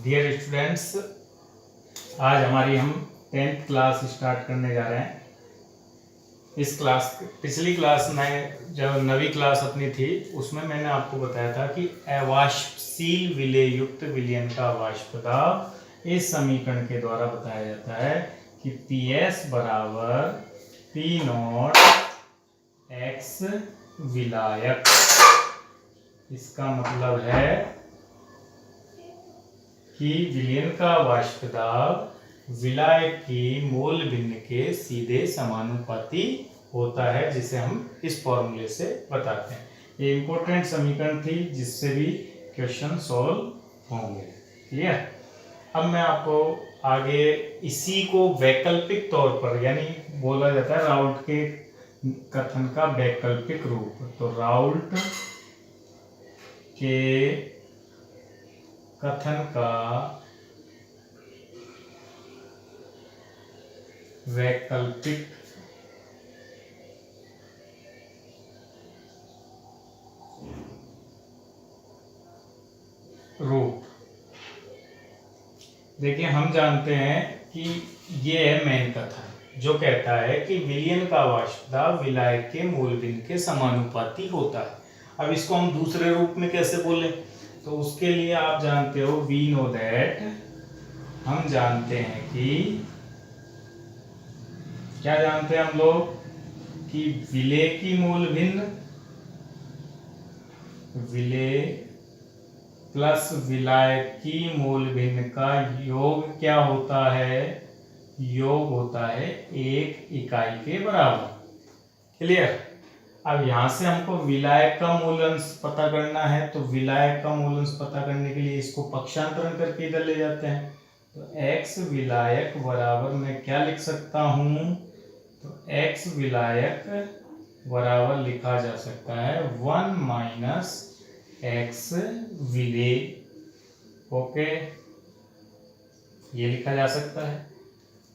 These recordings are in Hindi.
डियर स्टूडेंट्स, आज हमारी हम 10th क्लास स्टार्ट करने जा रहे हैं। इस क्लास पिछली क्लास में जब 9वीं क्लास अपनी थी उसमें मैंने आपको बताया था कि अवाष्पशील विलेय युक्त विलयन का वाष्प दाब इस समीकरण के द्वारा बताया जाता है कि PS बराबर P नॉट X विलायक। इसका मतलब है कि विलयन का वाष्प दाब विलायक की मोल भिन्न के सीधे समानुपाती होता है, जिसे हम इस फॉर्मूले से बताते हैं। ये इंपॉर्टेंट समीकरण थी जिससे भी क्वेश्चन सॉल्व होंगे। क्लियर? अब मैं आपको आगे इसी को वैकल्पिक तौर पर, यानी बोला जाता है राउल्ट के कथन का वैकल्पिक रूप, तो राउल्ट के कथन का वैकल्पिक रूप। देखिए, हम जानते हैं कि ये है मेन कथन जो कहता है कि विलयन का वाष्प दाब विलायक के मोल भिन्न के समानुपाती होता है। अब इसको हम दूसरे रूप में कैसे बोले, तो उसके लिए आप जानते हो, वी नो दैट, हम जानते हैं कि क्या जानते हैं हम लोग कि विलेय की मोल भिन्न, विलेय प्लस विलायक की मोल भिन्न का योग क्या होता है? योग होता है 1 इकाई के बराबर। क्लियर? अब यहां से हमको विलायक का मूल अंश पता करना है, तो विलायक का मूल अंश पता करने के लिए इसको पक्षांतरण करके इधर ले जाते हैं। तो x विलायक बराबर मैं क्या लिख सकता हूं? तो x विलायक बराबर लिखा जा सकता है 1 माइनस x विलेय। ओके, ये लिखा जा सकता है।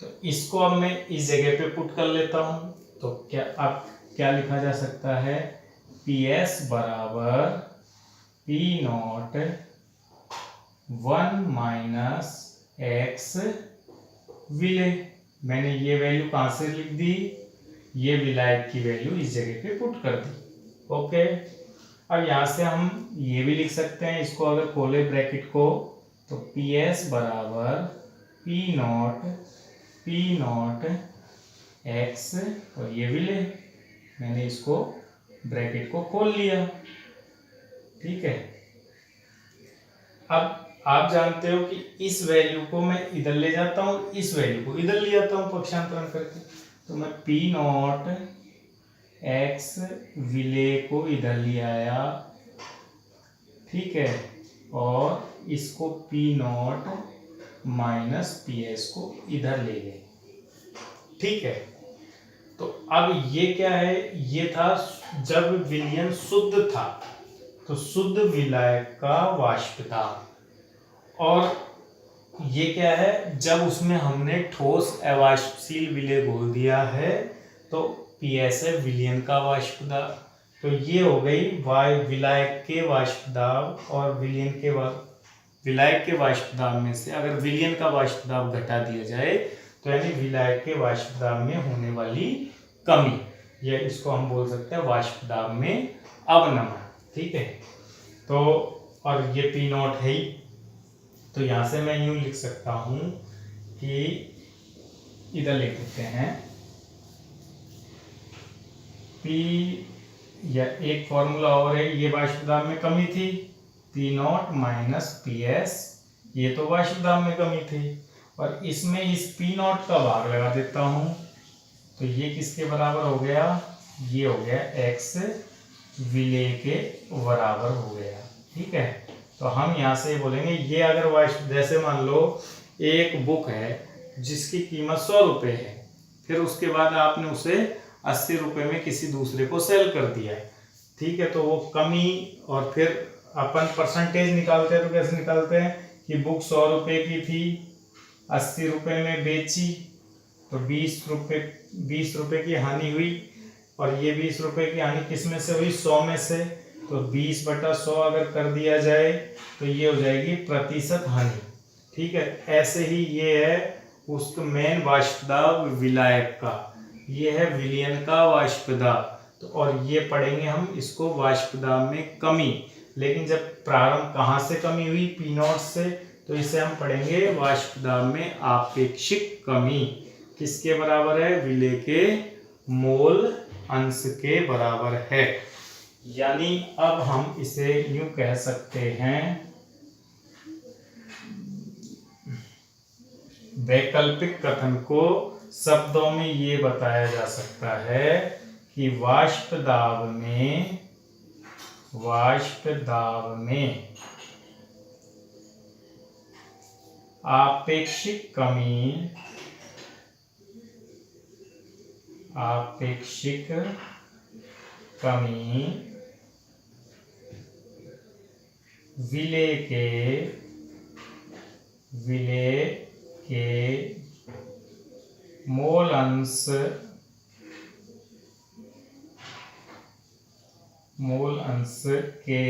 तो इसको अब मैं इस जगह पे पुट कर लेता हूं, तो क्या अब क्या लिखा जा सकता है? PS बराबर P नॉट 1 माइनस x विलेय। मैंने ये वैल्यू कहां से लिख दी? ये विलायक की वैल्यू इस जगह पे पुट कर दी। ओके, अब यहां से हम ये भी लिख सकते हैं, इसको अगर खोले ब्रैकेट को, तो PS बराबर P नॉट x, और ये विलेय। मैंने इसको ब्रैकेट को खोल लिया। ठीक है, अब आप जानते हो कि इस वैल्यू को मैं इधर ले जाता हूं, इस वैल्यू को इधर ले जाता हूं पक्षांतरण करके, तो मैं P नॉट x विलेय को इधर ले आया। ठीक है, और इसको P नॉट माइनस PS को इधर ले गए। ठीक है, तो अब ये क्या है? ये था जब विलयन शुद्ध था, तो शुद्ध विलायक का वाष्प दाब। और ये क्या है? जब उसमें हमने ठोस अवाष्पशील विलेय घोल दिया है, तो PS है विलयन का वाष्प दाब। तो ये हो गई विलायक के वाष्प दाब और विलयन के विलायक के वाष्प दाब में से अगर विलयन का वाष्प दाब घटा दिया जाए, तो यानी विलायक के वाष्प दाब में होने वाली कमी, या इसको हम बोल सकते हैं वाष्प दाब में अवनमन। ठीक है, तो और ये P नॉट है ही, तो यहां से मैं यूं लिख सकता हूं कि इधर लिख देते हैं P, या एक फॉर्मूला और है, ये वाष्प दाब में कमी थी, P नॉट माइनस PS, ये तो वाष्प दाब में कमी थी, और इसमें इस P नॉट का भाग लगा देता हूं, तो ये किसके बराबर हो गया? ये हो गया x विलेय के बराबर हो गया। ठीक है, तो हम यहाँ से बोलेंगे ये अगर वाष्प, जैसे मान लो एक बुक है जिसकी कीमत 100 रुपये है, फिर उसके बाद आपने उसे 80 रुपये में किसी दूसरे को सेल कर दिया है। ठीक है, तो वो कमी, और फिर अपन परसेंटेज निकालते हैं, तो कैसे निकालते हैं कि बुक 100 रुपये की थी, 80 रुपये में बेची, तो 20 रुपये की हानि हुई, और ये 20 रुपये की हानि किस में से हुई? 100 में से। तो 20/100 अगर कर दिया जाए तो ये हो जाएगी प्रतिशत हानि। ठीक है, ऐसे ही ये है उसका मेन वाष्प दाब विलायक का, ये है विलयन का वाष्प दाब। तो और ये पढ़ेंगे हम इसको वाष्प दाब में कमी। लेकिन जब प्रारंभ कहाँ से कमी हुई, पी नॉट से, तो इसे हम पढ़ेंगे वाष्प दाब में आपेक्षिक कमी। किसके बराबर है? विलेय के मोल अंश के बराबर है। यानी अब हम इसे यूं कह सकते हैं, वैकल्पिक कथन को शब्दों में ये बताया जा सकता है कि वाष्प दाब में आपेक्षिक कमी विलेय के मोल अंश के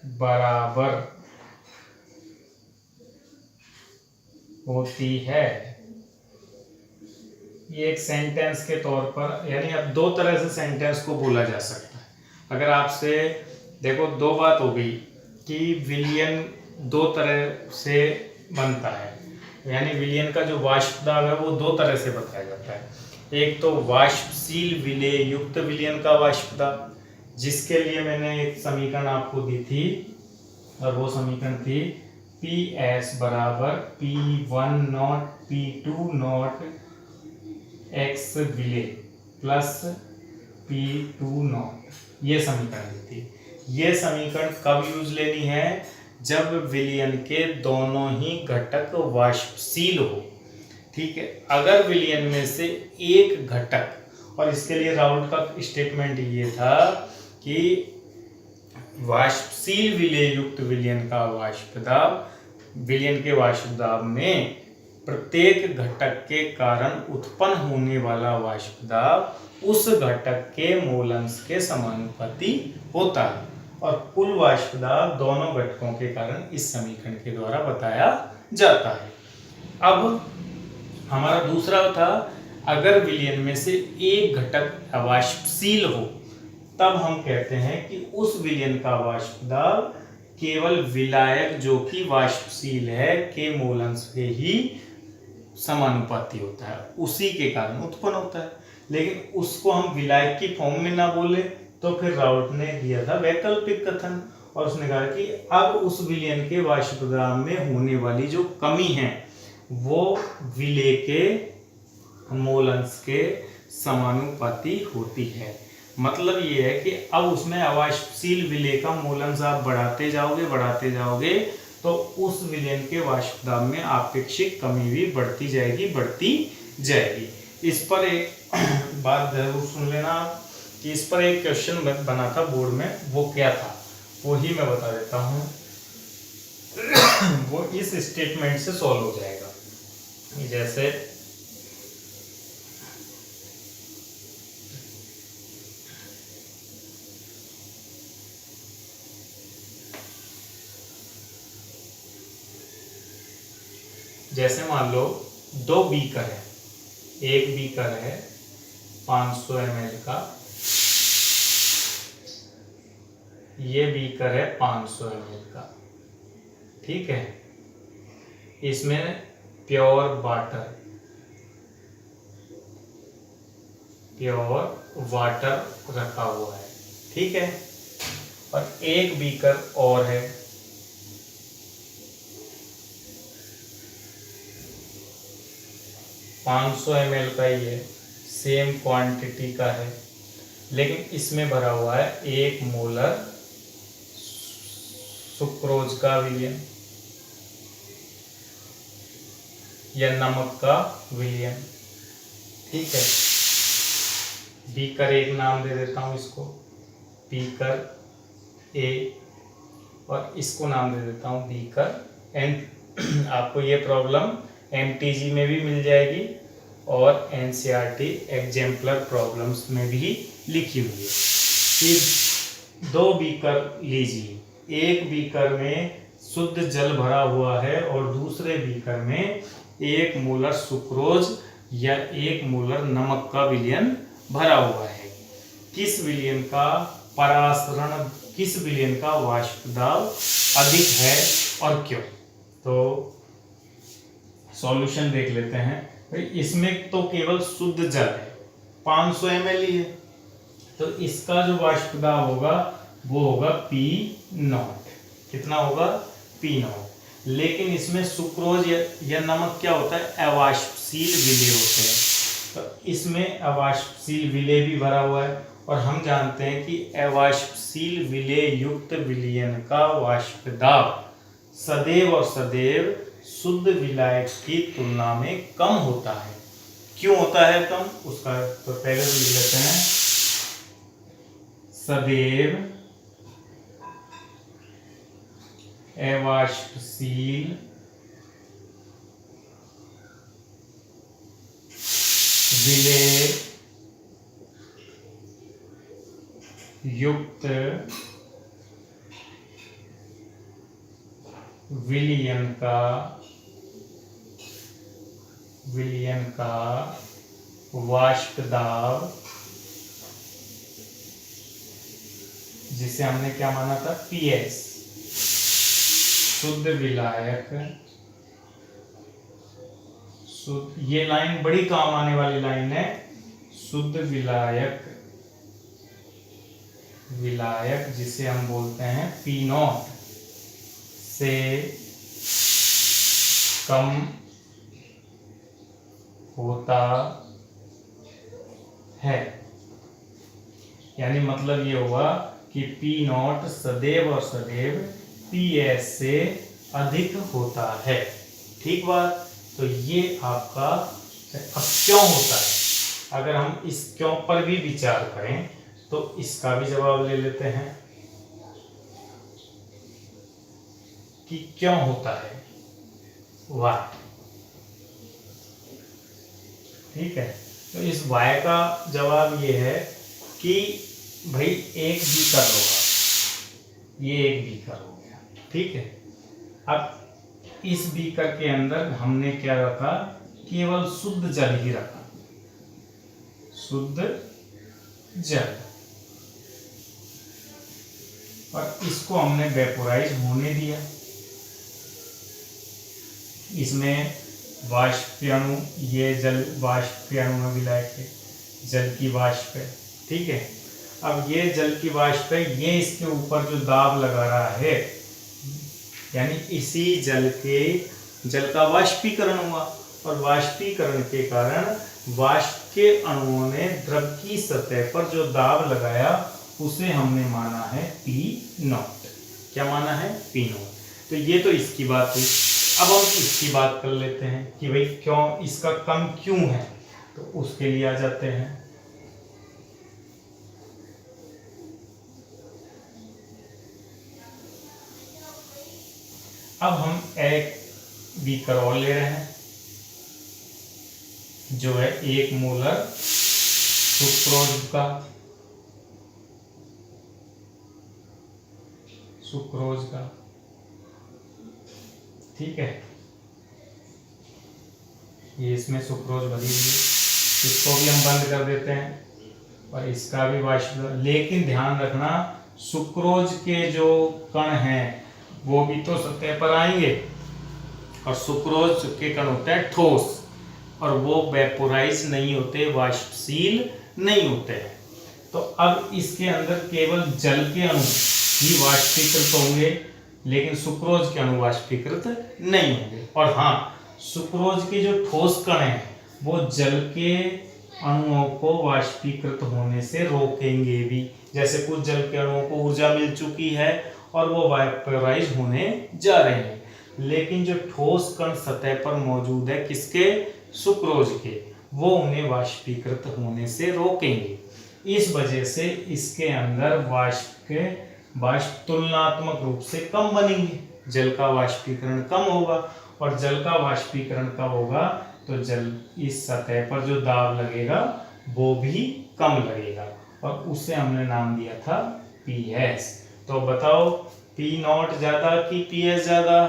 बराबर होती है। ये एक सेंटेंस के तौर पर, यानी अब दो तरह से सेंटेंस को बोला जा सकता है। अगर आपसे देखो, दो बात हो गई कि विलयन दो तरह से बनता है, यानी विलयन का जो वाष्प दाब है वो दो तरह से बताया जाता है। एक तो वाष्पशील विलेय युक्त विलयन का वाष्प दाब, जिसके लिए मैंने एक समीकरण आपको दी थी, और वो समीकरण थी PS बराबर P1 naught P2 naught x विलेय प्लस P2 नॉट, ये समीकरण दी थी। ये समीकरण कब यूज लेनी है? जब विलयन के दोनों ही घटक वाष्पशील हो। ठीक है, अगर विलयन में से एक घटक, और इसके लिए राउल्ट का स्टेटमेंट ये था कि वाष्पशील विलेय युक्त विलयन का वाष्प दाब, विलयन के वाष्प दाब में प्रत्येक घटक के कारण उत्पन्न होने वाला वाष्प दाब उस घटक के मोल अंश के समानुपाती होता है, और कुल वाष्प दाब दोनों घटकों के कारण इस समीकरण के द्वारा बताया जाता है। अब हमारा दूसरा था, अगर विलयन में से एक घटक अवाष्पशील हो, तब हम कहते हैं कि उस विलयन का वाष्प दाब केवल विलायक जो कि वाष्पशील है के मोल अंश के ही समानुपाती होता है, उसी के कारण उत्पन्न होता है। लेकिन उसको हम विलायक की फॉर्म में ना बोले तो फिर राउल्ट ने दिया था वैकल्पिक कथन, और उसने कहा कि अब उस विलयन के वाष्प दाब में होने वाली जो कमी है वो विलेय के मोल अंश के समानुपाती होती है। मतलब ये है कि अब उसमें अवाष्पशील विलेय का मोल अंश आप बढ़ाते जाओगे तो उस विलयन के वाष्प दाब में आपेक्षिक कमी भी बढ़ती जाएगी। इस पर एक बात जरूर सुन लेना कि इस पर एक क्वेश्चन बना था बोर्ड में, वो क्या था वो ही मैं बता देता हूँ। वो इस स्टेटमेंट से सॉल्व हो जाएगा। जैसे मान लो दो बीकर है, एक बीकर है 500 ml का, ये बीकर है 500 ml का। ठीक है, इसमें प्योर वाटर रखा हुआ है। ठीक है, और एक बीकर और है, $500 ml का ही है, सेम क्वांटिटी का है, लेकिन इसमें भरा हुआ है 1 मोलर सुक्रोज का विलयन या नमक का विलयन। ठीक है, बीकर एक नाम दे देता हूं इसको, बीकर ए, और इसको नाम दे देता हूं बीकर एन। आपको ये प्रॉब्लम MTG में भी मिल जाएगी और NCERT एग्जाम्पलर प्रॉब्लम्स में भी लिखी हुई है। फिर 2 बीकर लीजिए, एक बीकर में शुद्ध जल भरा हुआ है और दूसरे बीकर में 1 मोलर सुक्रोज या 1 मोलर नमक का विलयन भरा हुआ है। किस विलयन का परासरण, किस विलयन का वाष्प दाब अधिक है और क्यों? तो सॉल्यूशन देख लेते हैं। भाई इसमें तो केवल शुद्ध जल है, 500 ml ही है, तो इसका जो वाष्प दाब होगा वो होगा P0। कितना होगा? P0। लेकिन इसमें सुक्रोज या नमक क्या होता है? अवाष्पशील विलेय होते हैं, तो इसमें अवाष्पशील विलेय भी भरा हुआ है और हम जानते हैं कि अवाष्पशील विलेय युक्त विलयन का वाष्प दाब सदैव और सदैव शुद्ध विलायक की तुलना में कम होता है। क्यों होता है कम? उसका तो पहले तो लिख लेते हैं। सदैव अवाष्पशील विलेय युक्त विलयन का वाष्प दाब, जिसे हमने क्या माना था? PS, शुद्ध विलायक, ये लाइन बड़ी काम आने वाली लाइन है। शुद्ध विलायक जिसे हम बोलते हैं P0 से कम होता है। यानी मतलब ये हुआ कि P0 सदैव और सदैव PS से अधिक होता है। ठीक बात? तो ये आपका अब क्यों होता है, अगर हम इस क्यों पर भी विचार करें तो इसका भी जवाब ले लेते हैं कि क्यों होता है। वाय। ठीक है, तो इस वाय का जवाब ये है कि भाई एक बीकर होगा, ये एक बीकर हो गया। ठीक है, अब इस बीकर के अंदर हमने क्या रखा? केवल शुद्ध जल ही रखा, शुद्ध जल, और इसको हमने वेपोराइज होने दिया। इसमें वाष्पीयणु, ये जल वाष्पीयणु में विलायक है, जल की वाष्प है। ठीक है, अब ये जल की वाष्प है, ये इसके ऊपर जो दाब लगा रहा है, यानी इसी जल का वाष्पीकरण हुआ, और वाष्पीकरण के कारण वाष्प के अणुओं ने द्रव की सतह पर जो दाब लगाया उसे हमने माना है P0। क्या माना है? P0। तो ये तो इसकी बात हुई। अब हम इसकी बात कर लेते हैं कि भाई क्यों इसका कम क्यों है, तो उसके लिए आ जाते हैं। अब हम एक बीकर और ले रहे हैं जो है 1 मोलर सुक्रोज का। ठीक है, ये इसमें सुक्रोज भरी हुई है, इसको भी हम बंद कर देते हैं और इसका भी वाष्प। लेकिन ध्यान रखना, सुक्रोज के जो कण हैं वो भी तो सतह पर आएंगे, और सुक्रोज के कण होते हैं ठोस, और वो वेपोराइज नहीं होते, वाष्पशील नहीं होते हैं। तो अब इसके अंदर केवल जल के अणु ही वाष्पीकृत होंगे, लेकिन सुक्रोज के अणु वाष्पीकृत नहीं होंगे। और हाँ, सुक्रोज के जो ठोस कण हैं वो जल के अणुओं को वाष्पीकृत होने से रोकेंगे भी। जैसे कुछ जल के अणुओं को ऊर्जा मिल चुकी है और वो वेपोराइज होने जा रहे हैं, लेकिन जो ठोस कण सतह पर मौजूद है किसके? सुक्रोज के, वो उन्हें वाष्पीकृत होने से रोकेंगे। इस वजह से इसके अंदर वाष्प तुलनात्मक रूप से कम बनेंगे, जल का वाष्पीकरण कम होगा, और जल का वाष्पीकरण कम होगा तो जल इस सतह पर जो दाब लगेगा वो भी कम लगेगा, और उसे हमने नाम दिया था PS। तो बताओ पी नॉट ज्यादा कि पी एस ज्यादा,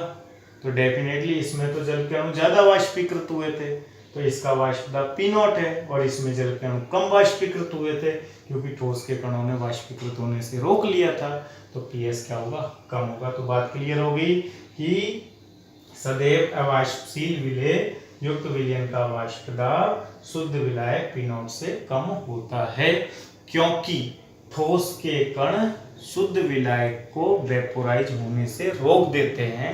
तो डेफिनेटली इसमें तो जल के अणु ज्यादा वाष्पीकृत हुए थे, तो इसका वाष्प दाब पी नॉट है, और इसमें जल के अणु कम वाष्पीकृत हुए थे क्योंकि ठोस के कणों ने वाष्पीकृत होने से रोक लिया था, तो पीएस क्या होगा, कम होगा। तो बात क्लियर हो गई कि सदैव अवाष्पशील विलेय युक्त विलयन का वाष्प दाब शुद्ध विलायक पी नॉट से कम होता है, क्योंकि ठोस के कण शुद्ध विलायक को वेपोराइज होने से रोक देते हैं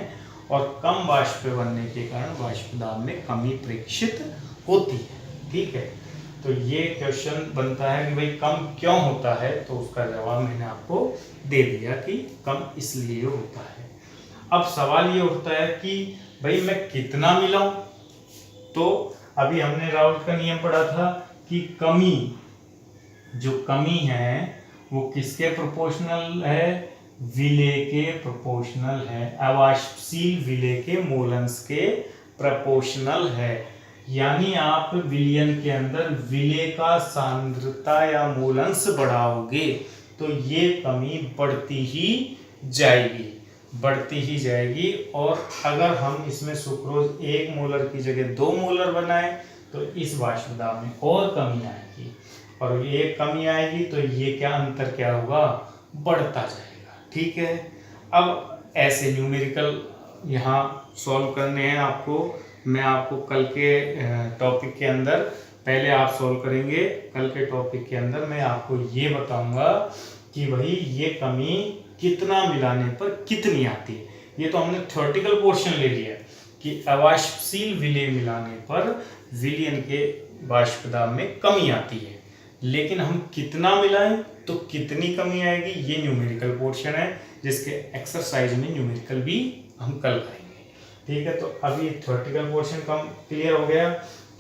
और कम वाष्प बनने के कारण वाष्प दाब में कमी प्रेक्षित होती है। ठीक है, तो ये क्वेश्चन बनता है कि भाई कम क्यों होता है, तो उसका जवाब मैंने आपको दे दिया कि कम इसलिए होता है। अब सवाल ये उठता है कि भाई मैं कितना मिलाऊं, तो अभी हमने राउल्ट का नियम पढ़ा था कि कमी, जो कमी है वो किसके प्रोपोर्शनल है, विलेय के प्रोपोर्शनल है, अवाष्पशील विलेय के मोलंस के प्रोपोर्शनल है। यानी आप विलयन के अंदर विलेय का सांद्रता या मोलंस बढ़ाओगे तो ये कमी बढ़ती ही जाएगी, बढ़ती ही जाएगी। और अगर हम इसमें सुक्रोज 1 मोलर की जगह 2 मोलर बनाएं तो इस वाष्प दाब में और कमी आएगी, और ये कमी आएगी तो ये क्या अंतर क्या होगा, बढ़ता जाएगा। ठीक है, अब ऐसे न्यूमेरिकल यहाँ सॉल्व करने हैं आपको, मैं आपको कल के टॉपिक के अंदर, पहले आप सॉल्व करेंगे, कल के टॉपिक के अंदर मैं आपको ये बताऊंगा कि भाई ये कमी कितना मिलाने पर कितनी आती है। ये तो हमने थ्योरेटिकल पोर्शन ले लिया कि अवाष्पशील विलेय मिलाने पर विलयन के वाष्प दाब में कमी आती है, लेकिन हम कितना मिलाएं तो कितनी कमी आएगी, ये न्यूमेरिकल पोर्शन है जिसके एक्सरसाइज में न्यूमेरिकल भी हम कल करेंगे। ठीक है, तो अभी थ्योरेटिकल पोर्शन कम क्लियर हो गया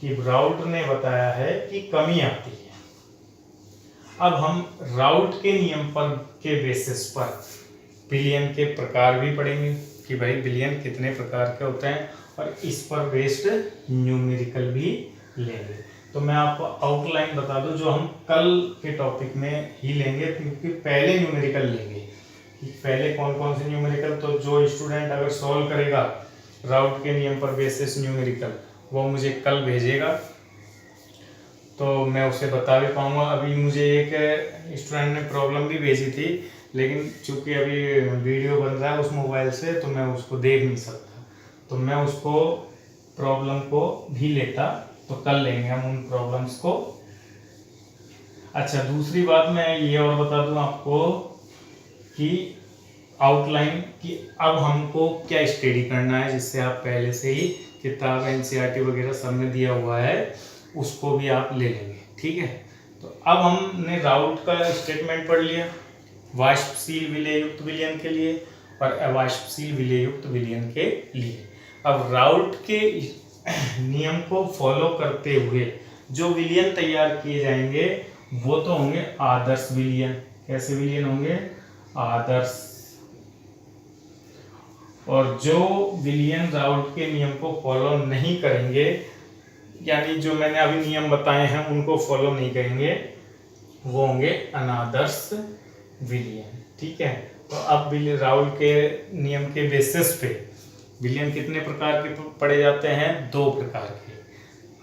कि राउल्ट ने बताया है कि कमी आती है। अब हम राउल्ट के नियम पर के बेसिस पर विलयन के प्रकार भी पढ़ेंगे कि भाई विलयन कितने प्रकार के होते हैं, और इस पर बेस्ड न्यूमेरिकल भी लेंगे। तो मैं आपको आउटलाइन बता दूं जो हम कल के टॉपिक में ही लेंगे, क्योंकि पहले न्यूमेरिकल लेंगे कि पहले कौन कौन से न्यूमेरिकल, तो जो स्टूडेंट अगर सॉल्व करेगा राउल्ट के नियम पर बेसिस न्यूमेरिकल वो मुझे कल भेजेगा तो मैं उसे बता भी पाऊंगा। अभी मुझे एक स्टूडेंट ने प्रॉब्लम भी भेजी थी, लेकिन चूंकि अभी वीडियो बन रहा है उस मोबाइल से तो मैं उसको देख नहीं सकता, तो मैं उसको प्रॉब्लम को भी लेता, तो कल लेंगे हम उन प्रॉब्लम्स को। अच्छा, दूसरी बात मैं ये और बता दूं आपको कि आउटलाइन कि अब हमको क्या स्टडी करना है, जिससे आप पहले से ही किताब एनसीईआरटी वगैरह सब में दिया हुआ है उसको भी आप ले लेंगे। ठीक है, तो अब हमने राउल्ट का स्टेटमेंट पढ़ लिया वाष्पशील विलेय युक्त विलयन के लिए और अवाष्पशील विलेय युक्त विलयन के लिए। अब राउल्ट के नियम को फॉलो करते हुए जो विलयन तैयार किए जाएंगे वो तो होंगे आदर्श विलयन। कैसे विलयन होंगे, आदर्श। और जो विलयन राउल्ट के नियम को फॉलो नहीं करेंगे, यानी जो मैंने अभी नियम बताए हैं उनको फॉलो नहीं करेंगे, वो होंगे अनादर्श विलयन। ठीक है, तो अब राउल्ट के नियम के बेसिस पे विलयन कितने प्रकार के पढ़े जाते हैं, 2 प्रकार के,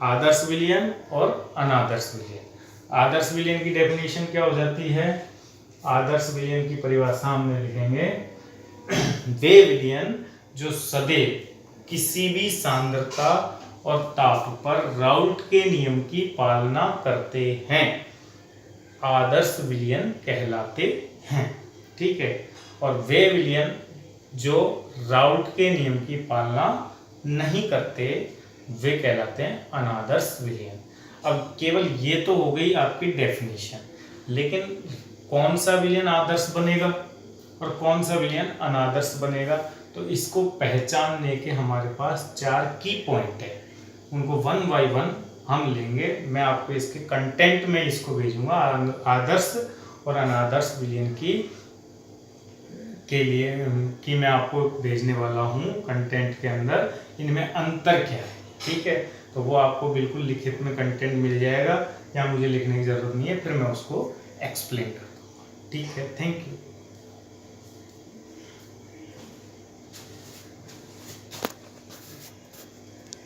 आदर्श विलयन और अनादर्श विलयन। आदर्श विलयन की डेफिनेशन क्या हो जाती है, आदर्श विलयन की परिभाषा हमने लिखेंगे वे विलयन जो सदैव किसी भी सांद्रता और ताप पर राउल्ट के नियम की पालना करते हैं आदर्श विलयन कहलाते हैं। ठीक है, और वे विलयन जो राउल्ट के नियम की पालना नहीं करते वे कहलाते हैं अनादर्श विलयन। अब केवल ये तो हो गई आपकी डेफिनेशन, लेकिन कौन सा विलयन आदर्श बनेगा और कौन सा विलयन अनादर्श बनेगा, तो इसको पहचानने के हमारे पास 4 की पॉइंट है, उनको 1 बाय 1 हम लेंगे। मैं आपको इसके कंटेंट में इसको भेजूंगा, आदर्श और अनादर्श विलयन के लिए कि मैं आपको भेजने वाला हूँ कंटेंट के अंदर, इनमें अंतर क्या है। ठीक है, तो वो आपको बिल्कुल लिखित में कंटेंट मिल जाएगा, या मुझे लिखने की ज़रूरत नहीं है, फिर मैं उसको एक्सप्लेन कर दूँगा। ठीक है, थैंक यू।